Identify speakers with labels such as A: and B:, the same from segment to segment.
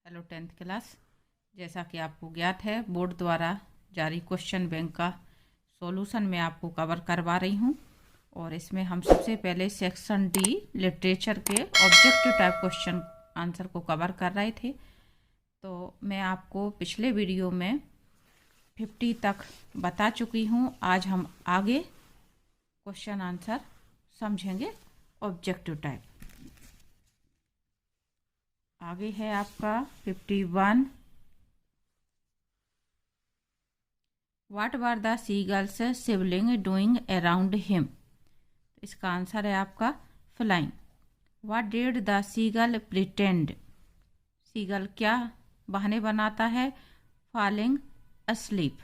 A: Hello 10th class. जैसा कि आपको ज्ञात है, बोर्ड द्वारा जारी क्वेश्चन बैंक का सॉल्यूशन मैं आपको कवर करवा रही हूँ। और इसमें हम सबसे पहले सेक्शन डी लिटरेचर के ऑब्जेक्टिव टाइप क्वेश्चन आंसर को कवर कर रहे थे। तो मैं आपको पिछले वीडियो में 50 तक बता चुकी हूँ। आज हम आगे क्वेश्चन आंसर समझेंगे ऑब्जेक्टिव टाइप। आगे है आपका 51। What were the seagull's sibling doing around him. इसका आंसर है आपका flying. What did the seagull pretend. Seagull क्या बहाने बनाता है? Falling asleep.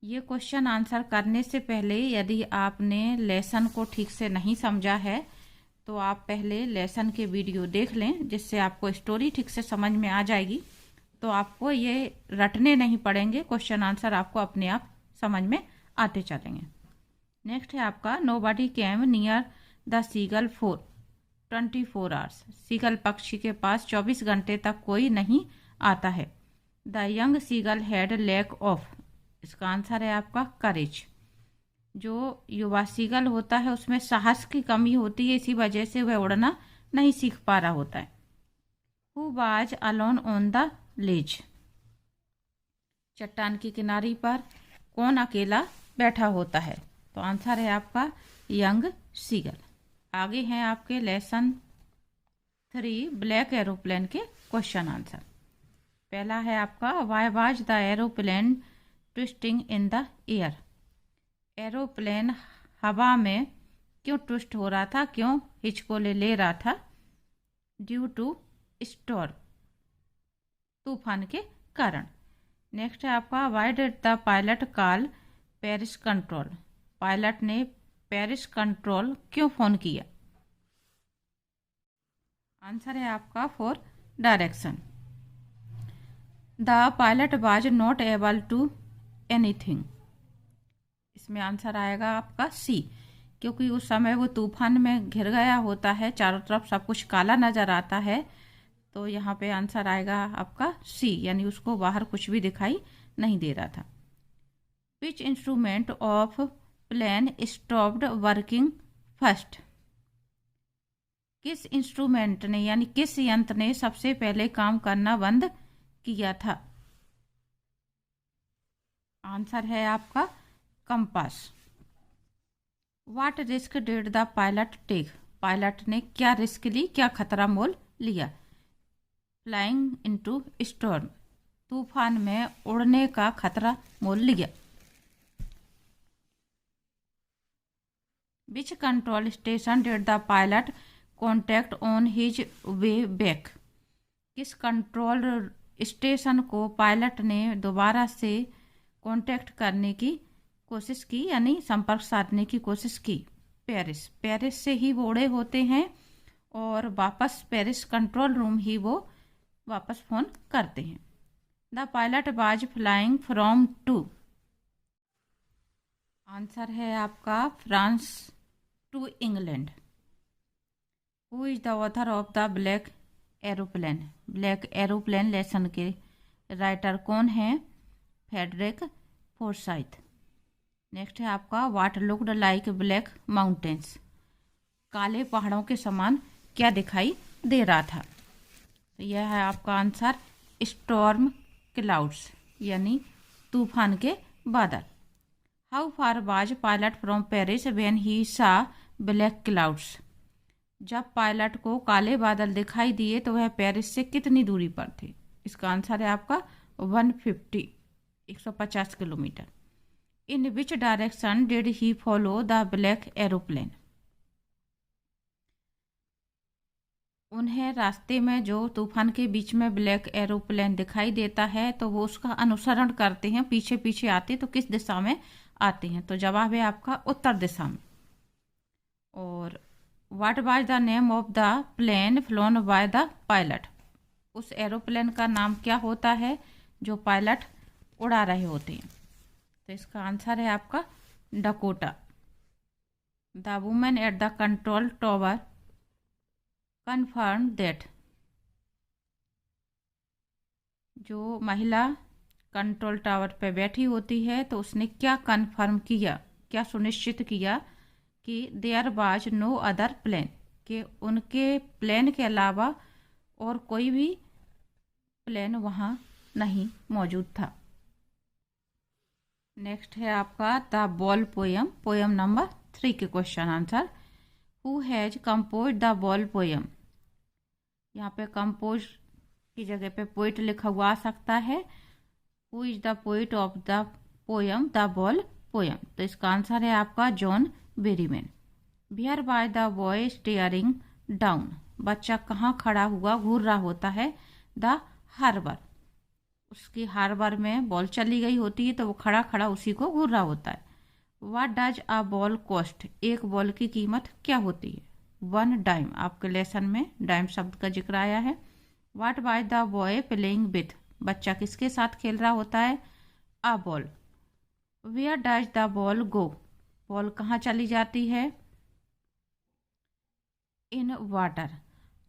A: ये क्वेश्चन आंसर करने से पहले यदि आपने लेसन को ठीक से नहीं समझा है तो आप पहले लेसन के वीडियो देख लें, जिससे आपको स्टोरी ठीक से समझ में आ जाएगी। तो आपको ये रटने नहीं पड़ेंगे, क्वेश्चन आंसर आपको अपने आप समझ में आते चलेंगे। नेक्स्ट है आपका nobody came near the seagull for 24 hours. Seagull पक्षी के पास 24 घंटे तक कोई नहीं आता है। The young seagull had lack of. इसका आंसर है आपका करेज। जो युवा सीगल होता है उसमें साहस की कमी होती है, इसी वजह से वह उड़ना नहीं सीख पा रहा होता है। Who was alone on the ledge. चट्टान की किनारी पर कौन अकेला बैठा होता है? तो आंसर है आपका यंग सीगल। आगे हैं आपके लेसन 3 ब्लैक एरोप्लेन के क्वेश्चन आंसर। पहला है आपका why was the aeroplane twisting in the air. Aeroplane हवा में क्यों ट्विस्ट हो रहा था, क्यों हिचकोले ले रहा था? ड्यू टू स्टॉर्म, तूफान के कारण। नेक्स्ट है आपका why did the pilot call Paris control. Pilot ने पेरिस कंट्रोल क्यों फोन किया? आंसर है आपका for direction. The pilot was not able to anything. इसमें आंसर आएगा आपका सी, क्योंकि उस समय वो तूफान में घिर गया होता है, चारों तरफ सब कुछ काला नजर आता है। तो यहाँ पे आंसर आएगा आपका सी, यानी उसको बाहर कुछ भी दिखाई नहीं दे रहा था। Which instrument of plane stopped working first. किस इंस्ट्रूमेंट ने यानी किस यंत्र ने सबसे पहले काम करना बंद किया था? आंसर है आपका compass. What risk did the pilot take. Pilot ने क्या रिस्क ली, क्या खतरा मोल लिया? फ्लाइंग इनटू स्टॉर्म, तूफान में उड़ने का खतरा मोल लिया। Which control station did the pilot contact on his way back. किस कंट्रोल स्टेशन को पायलट ने दोबारा से कांटेक्ट करने की कोशिश की, यानी संपर्क साधने की कोशिश की? पेरिस। पेरिस से ही वो उड़े होते हैं और वापस पेरिस कंट्रोल रूम ही वो वापस फोन करते हैं। The pilot was flying from to. Answer है आपका France to England. Who is the author of the Black Aeroplane. Black Aeroplane lesson के राइटर कौन है? Frederick Forsyth. नेक्स्ट है आपका what looked like black mountains. काले पहाड़ों के समान क्या दिखाई दे रहा था? तो यह है आपका आंसर स्टॉर्म क्लाउड्स, यानी तूफान के बादल। How far was pilot from Paris when he सा ब्लैक क्लाउड्स। जब पायलट को काले बादल दिखाई दिए तो वह पेरिस से कितनी दूरी पर थे? इसका आंसर है आपका 150 kilometre. In which direction did he follow the Black aeroplane. उन्हें रास्ते में जो तूफान के बीच में ब्लैक एरोप्लेन दिखाई देता है तो वो उसका अनुसरण करते हैं, पीछे पीछे आते तो किस दिशा में आते हैं? तो जवाब है आपका उत्तर दिशा में। और what was the name of the plane flown by the pilot. उस एरोप्लेन का नाम क्या होता है जो पायलट उड़ा रहे होते हैं? तो इसका आंसर है आपका Dakota. The women at the control tower confirmed that जो महिला कंट्रोल टावर पे बैठी होती है तो उसने क्या कन्फर्म किया, क्या सुनिश्चित किया कि there was no other plane, कि उनके प्लेन के अलावा और कोई भी प्लेन वहाँ नहीं मौजूद था। नेक्स्ट है आपका the Ball poem, poem number 3 के question answer. Who has compose the Ball poem, यहाँ पे कंपोज की जगह पे पोइट लिखा हुआ आ सकता है। Who is the poet of the poem The Ball Poem, तो इसका आंसर है आपका John Berryman. Bear by the boy staring down, बच्चा कहाँ खड़ा हुआ घूर रहा होता है। द हार्बर, उसकी हार्बर में बॉल चली गई होती है तो वो खड़ा खड़ा उसी को घूर रहा होता है। What does a ball cost, एक बॉल की कीमत क्या होती है। 1 डाइम, आपके लेसन में डाइम शब्द का जिक्र आया है। What by the boy playing with, बच्चा किसके साथ खेल रहा होता है। A ball. Where does the ball go, ball कहाँ चली जाती है। In water.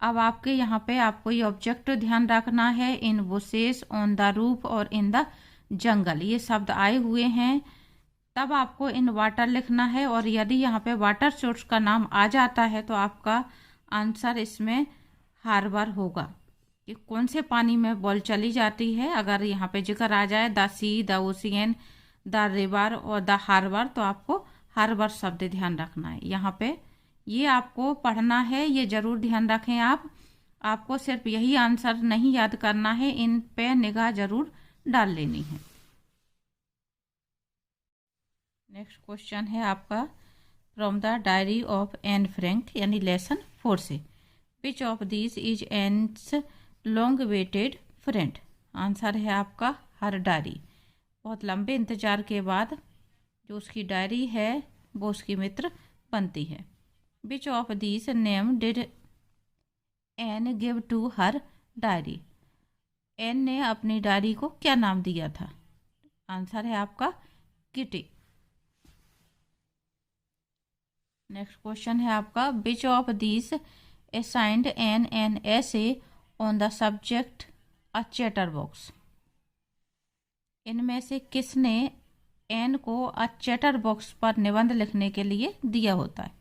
A: अब आपके यहाँ पे आपको ये ऑब्जेक्ट ध्यान रखना है। इन बुशेस, ऑन द रूफ और इन द जंगल, ये शब्द आए हुए हैं, तब आपको इन वाटर लिखना है। और यदि यहाँ पे वाटर सोर्स का नाम आ जाता है तो आपका आंसर इसमें हार्बर होगा, कि कौन से पानी में बॉल चली जाती है। अगर यहाँ पे जिक्र आ जाए the sea, the ocean, the river और द हार्बर, तो आपको हार्बर शब्द ध्यान रखना है। यहाँ पे ये आपको पढ़ना है, ये जरूर ध्यान रखें आप। आपको सिर्फ यही आंसर नहीं याद करना है, इन पे निगाह जरूर डाल लेनी है। नेक्स्ट क्वेश्चन है आपका from the diary of Anne Frank, यानी लेसन 4 से। Which of these is Anne's long waited friend, answer है आपका हर डायरी। बहुत लंबे इंतजार के बाद जो उसकी डायरी है वो उसकी मित्र बनती है। Which of these name did Anne give to her diary, Anne ने अपनी डायरी को क्या नाम दिया था। आंसर है आपका किटी। नेक्स्ट क्वेश्चन है आपका विच of these assigned an essay on the subject a chatter box, इनमें से किसने एन को अ चैटर बॉक्स पर निबंध लिखने के लिए दिया होता है।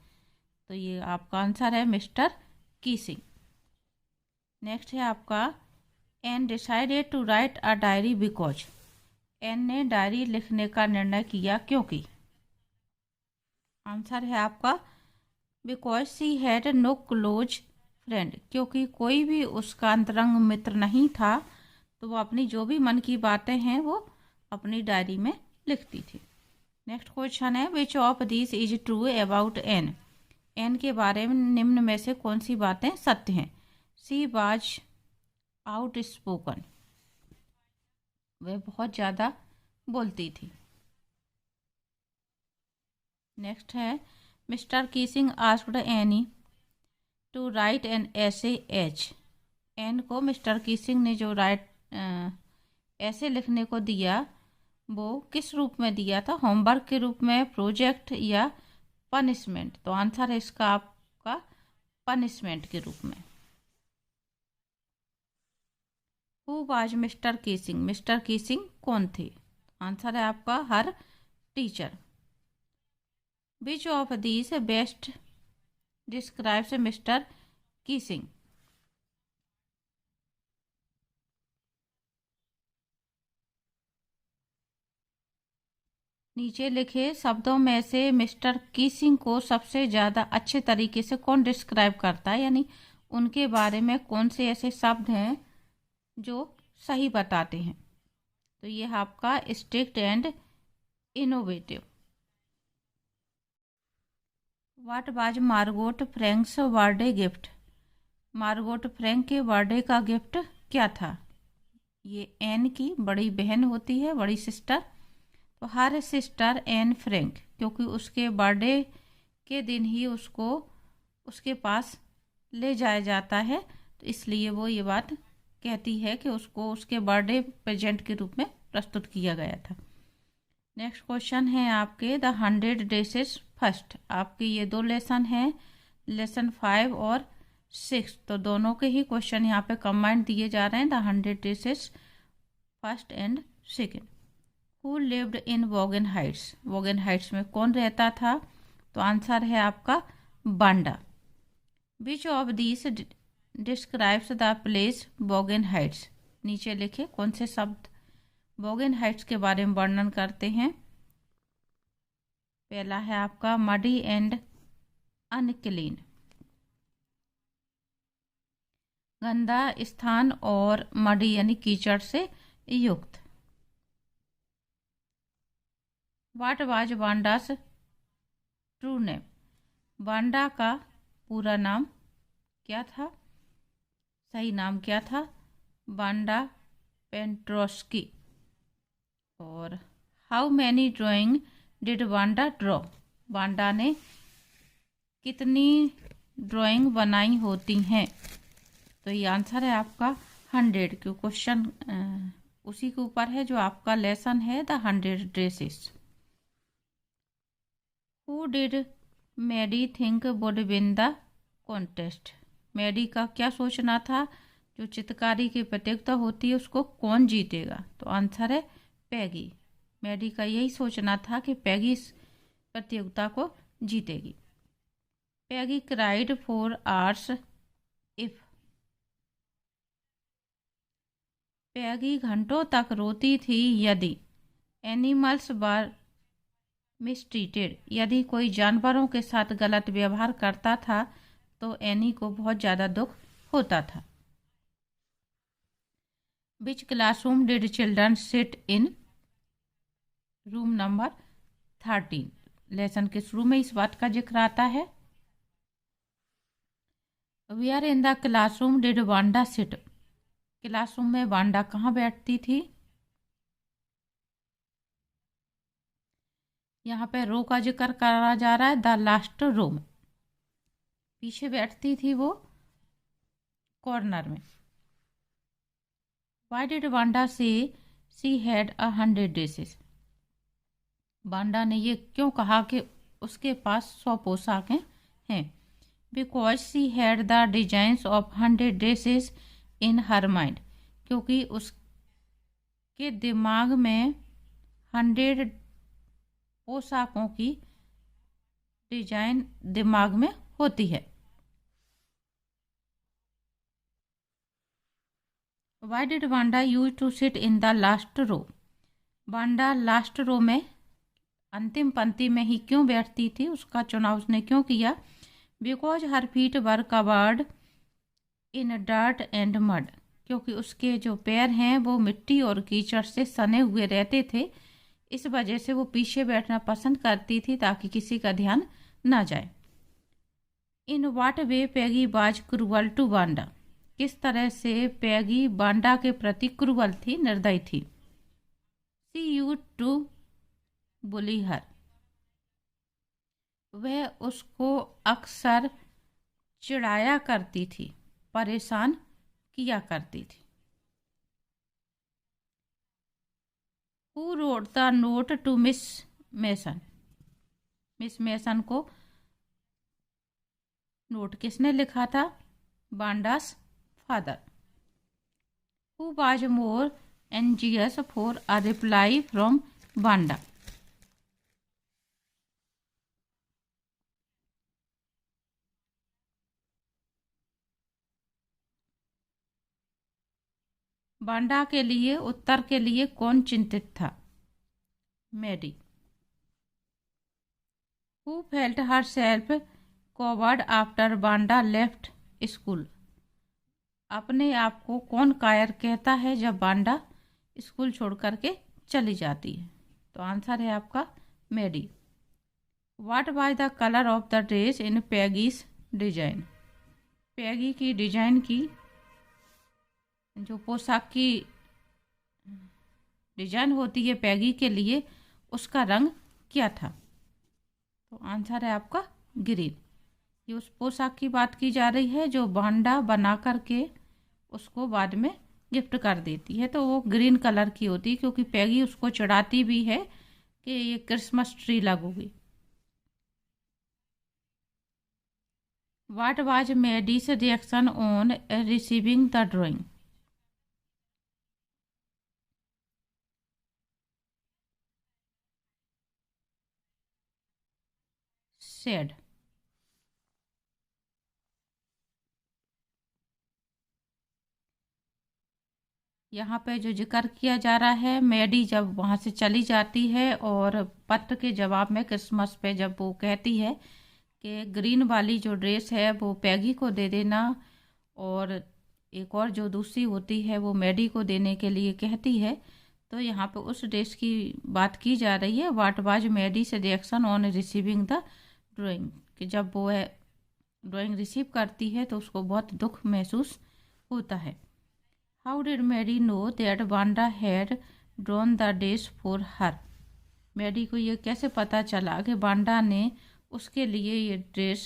A: तो ये आपका आंसर है मिस्टर कीसिंग। नेक्स्ट है आपका Anne decided to write a diary because, Anne ने डायरी लिखने का निर्णय किया क्योंकि। आंसर है आपका because she had no close friend, क्योंकि कोई भी उसका अंतरंग मित्र नहीं था, तो वो अपनी जो भी मन की बातें हैं वो अपनी डायरी में लिखती थी। नेक्स्ट क्वेश्चन है which of this is true about Anne, Anne के बारे में निम्न में से कौन सी बातें सत्य हैं। सी वाज आउट स्पोकन, वह बहुत ज़्यादा बोलती थी। नेक्स्ट है Mr Keesing asked Anne to write an essay एच, एन को मिस्टर कीसिंग ने जो ऐसे लिखने को दिया वो किस रूप में दिया था, होमवर्क के रूप में, प्रोजेक्ट या पनिशमेंट। तो आंसर है इसका आपका पनिशमेंट के रूप में। Who was Mr Keesing, Mr Keesing कौन थे। आंसर है आपका her teacher. Which of these best describes Mr Keesing, नीचे लिखे शब्दों में से मिस्टर कीसिंग को सबसे ज़्यादा अच्छे तरीके से कौन डिस्क्राइब करता है, यानी उनके बारे में कौन से ऐसे शब्द हैं जो सही बताते हैं। तो ये आपका strict and innovative. What was Margot Franks birthday gift, Margot Frank के बर्थडे का गिफ्ट क्या था। ये एन की बड़ी बहन होती है, बड़ी सिस्टर। तो हर सिस्टर एन फ्रैंक, क्योंकि उसके बर्थडे के दिन ही उसको उसके पास ले जाया जाता है, तो इसलिए वो ये बात कहती है कि उसको उसके बर्थडे प्रेजेंट के रूप में प्रस्तुत किया गया था। नेक्स्ट क्वेश्चन है आपके द 100 डिशेस फर्स्ट, आपके ये 2 लेसन हैं, लेसन 5 और 6, तो दोनों के ही क्वेश्चन यहाँ पे कंबाइंड दिए जा रहे हैं। The 100 dishes first and second. Who lived in Wogan Heights, Wogan Heights में कौन रहता था? तो आंसर है आपका Wanda. Which of these describes the place Wogan Heights, नीचे लिखे कौन से शब्द वोगन हाइट्स के बारे में वर्णन करते हैं? पहला है आपका मडी एंड अनक्लीन, गंदा स्थान और मडी यानी कीचड़ से युक्त। वाट वाज बांडास ट्रू नेम, बांडा का पूरा नाम क्या था? सही नाम क्या था? Wanda Petronski. और how many drawing did Wanda draw, Wanda ने कितनी ड्राइंग बनाई होती हैं? तो ये आंसर है आपका 100, क्यों क्वेश्चन उसी के ऊपर है जो आपका लेसन है the 100 dresses. Who did Maddie think would win the contest, Maddie का क्या सोचना था? जो चित्रकारी की प्रतियोगिता होती है उसको कौन जीतेगा? तो आंसर है पैगी। मैडी का यही सोचना था कि पैगी इस प्रतियोगिता को जीतेगी। पैगी क्राइड फॉर आवर्स इफ, पैगी घंटों तक रोती थी यदि एनिमल्स वर मिसट्रीटेड, यदि कोई जानवरों के साथ गलत व्यवहार करता था तो एनी को बहुत ज़्यादा दुख होता था। Which classroom did children sit in, room number 13, lesson के शुरू में इस बात का जिक्र आता है। Where in the classroom did Wanda sit, classroom में वांडा कहाँ बैठती थी? यहाँ पे रो का जिक्र करा जा रहा है, द लास्ट रो में, पीछे बैठती थी वो कॉर्नर में। वाई डिड वांडा से सी हैड 100 ड्रेसेस, वांडा ने ये क्यों कहा कि उसके पास 100 पोशाकें हैं? Because she had the designs of 100 dresses in her mind, क्योंकि उसके दिमाग में 100 पोशाकों की डिजाइन दिमाग में होती है। Why did Wanda use to sit in the last row, Wanda last row में अंतिम पंक्ति में ही क्यों बैठती थी? उसका चुनाव उसने क्यों किया? Because her feet were covered in dirt and mud, क्योंकि उसके जो पैर हैं वो मिट्टी और कीचड़ से सने हुए रहते थे, इस वजह से वो पीछे बैठना पसंद करती थी ताकि किसी का ध्यान ना जाए। इन वाट वे पैगी वाज क्रूअल टू बांडा, किस तरह से पैगी बांडा के प्रति क्रूअल थी, निर्दयी थी। सी यूज टू बुली हर, वह उसको अक्सर चिढ़ाया करती थी, परेशान किया करती थी। Who wrote the note to Miss Mason, Miss Mason को नोट किसने लिखा था? Wanda's father. Who was more anxious for a reply from Wanda, Wanda के लिए उत्तर के लिए कौन चिंतित था? Maddie. Who felt herself coward after Wanda left school, अपने आप को कौन कायर कहता है जब बांडा स्कूल छोड़ करके चली जाती है? तो आंसर है आपका Maddie. What was the colour of the dress in Peggy's design, Peggy की डिजाइन की जो पोशाक की डिजाइन होती है पैगी के लिए, उसका रंग क्या था? तो आंसर है आपका ग्रीन। ये उस पोशाक की बात की जा रही है जो बांडा बना करके उसको बाद में गिफ्ट कर देती है, तो वो ग्रीन कलर की होती है, क्योंकि पैगी उसको चढ़ाती भी है कि ये क्रिसमस ट्री लगोगी। What was Maddie's reaction on receiving the drawing, said। यहाँ पे जो जिक्र किया जा रहा है, मैडी जब वहाँ से चली जाती है और पत्र के जवाब में क्रिसमस पे जब वो कहती है कि ग्रीन वाली जो ड्रेस है वो पैगी को दे देना, और एक और जो दूसरी होती है वो मैडी को देने के लिए कहती है। तो यहाँ पे उस ड्रेस की बात की जा रही है। What was Maddie's reaction on receiving the drawing, कि जब वो ड्राइंग रिसीव करती है तो उसको बहुत दुख महसूस होता है। How did Maddie know that Wanda had drawn the dress for her, Maddie को ये कैसे पता चला कि वांडा ने उसके लिए ये ड्रेस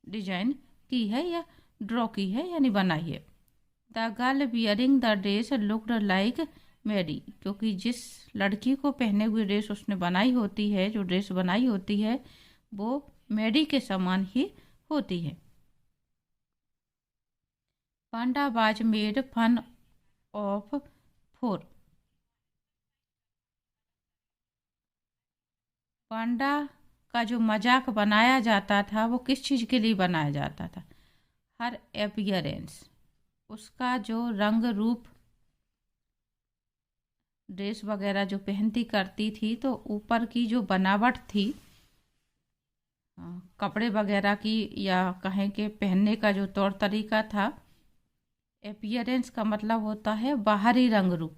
A: डिजाइन की है या ड्रॉ की है यानी बनाई है। The girl wearing the dress looked like Maddie, क्योंकि जिस लड़की को पहने हुए ड्रेस उसने बनाई होती है, जो ड्रेस बनाई होती है वो मैडी के समान ही होती है। Wanda was made fun of for, Wanda का जो मजाक बनाया जाता था वो किस चीज़ के लिए बनाया जाता था? हर अपीयरेंस, उसका जो रंग रूप, ड्रेस वगैरह जो पहनती करती थी तो ऊपर की जो बनावट थी कपड़े वगैरह की, या कहें कि पहनने का जो तौर तरीका था, अपीयरेंस का मतलब होता है बाहरी रंग रूप,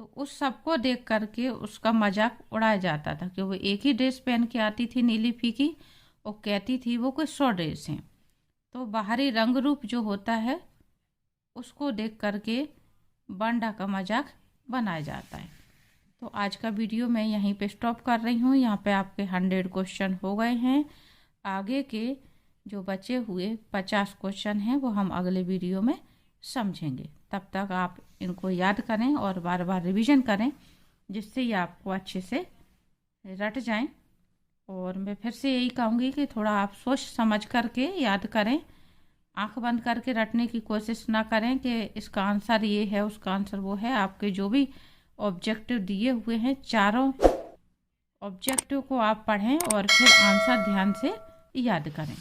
A: तो उस सब को देख करके उसका मजाक उड़ाया जाता था कि वो एक ही ड्रेस पहन के आती थी नीली फीकी और कहती थी वो कोई 100 ड्रेस हैं। तो बाहरी रंग रूप जो होता है उसको देख करके वांडा का मजाक बनाया जाता है। तो आज का वीडियो मैं यहीं पे स्टॉप कर रही हूँ। यहाँ पे आपके 100 क्वेश्चन हो गए हैं। आगे के जो बचे हुए 50 क्वेश्चन हैं वो हम अगले वीडियो में समझेंगे। तब तक आप इनको याद करें और बार बार रिवीजन करें, जिससे ये आपको अच्छे से रट जाएं। और मैं फिर से यही कहूँगी कि थोड़ा आप सोच समझ करके याद करें, आंख बंद करके रटने की कोशिश ना करें कि इसका आंसर ये है उसका आंसर वो है। आपके जो भी ऑब्जेक्टिव दिए हुए हैं, चारों ऑब्जेक्टिव को आप पढ़ें और फिर आंसर ध्यान से याद करें।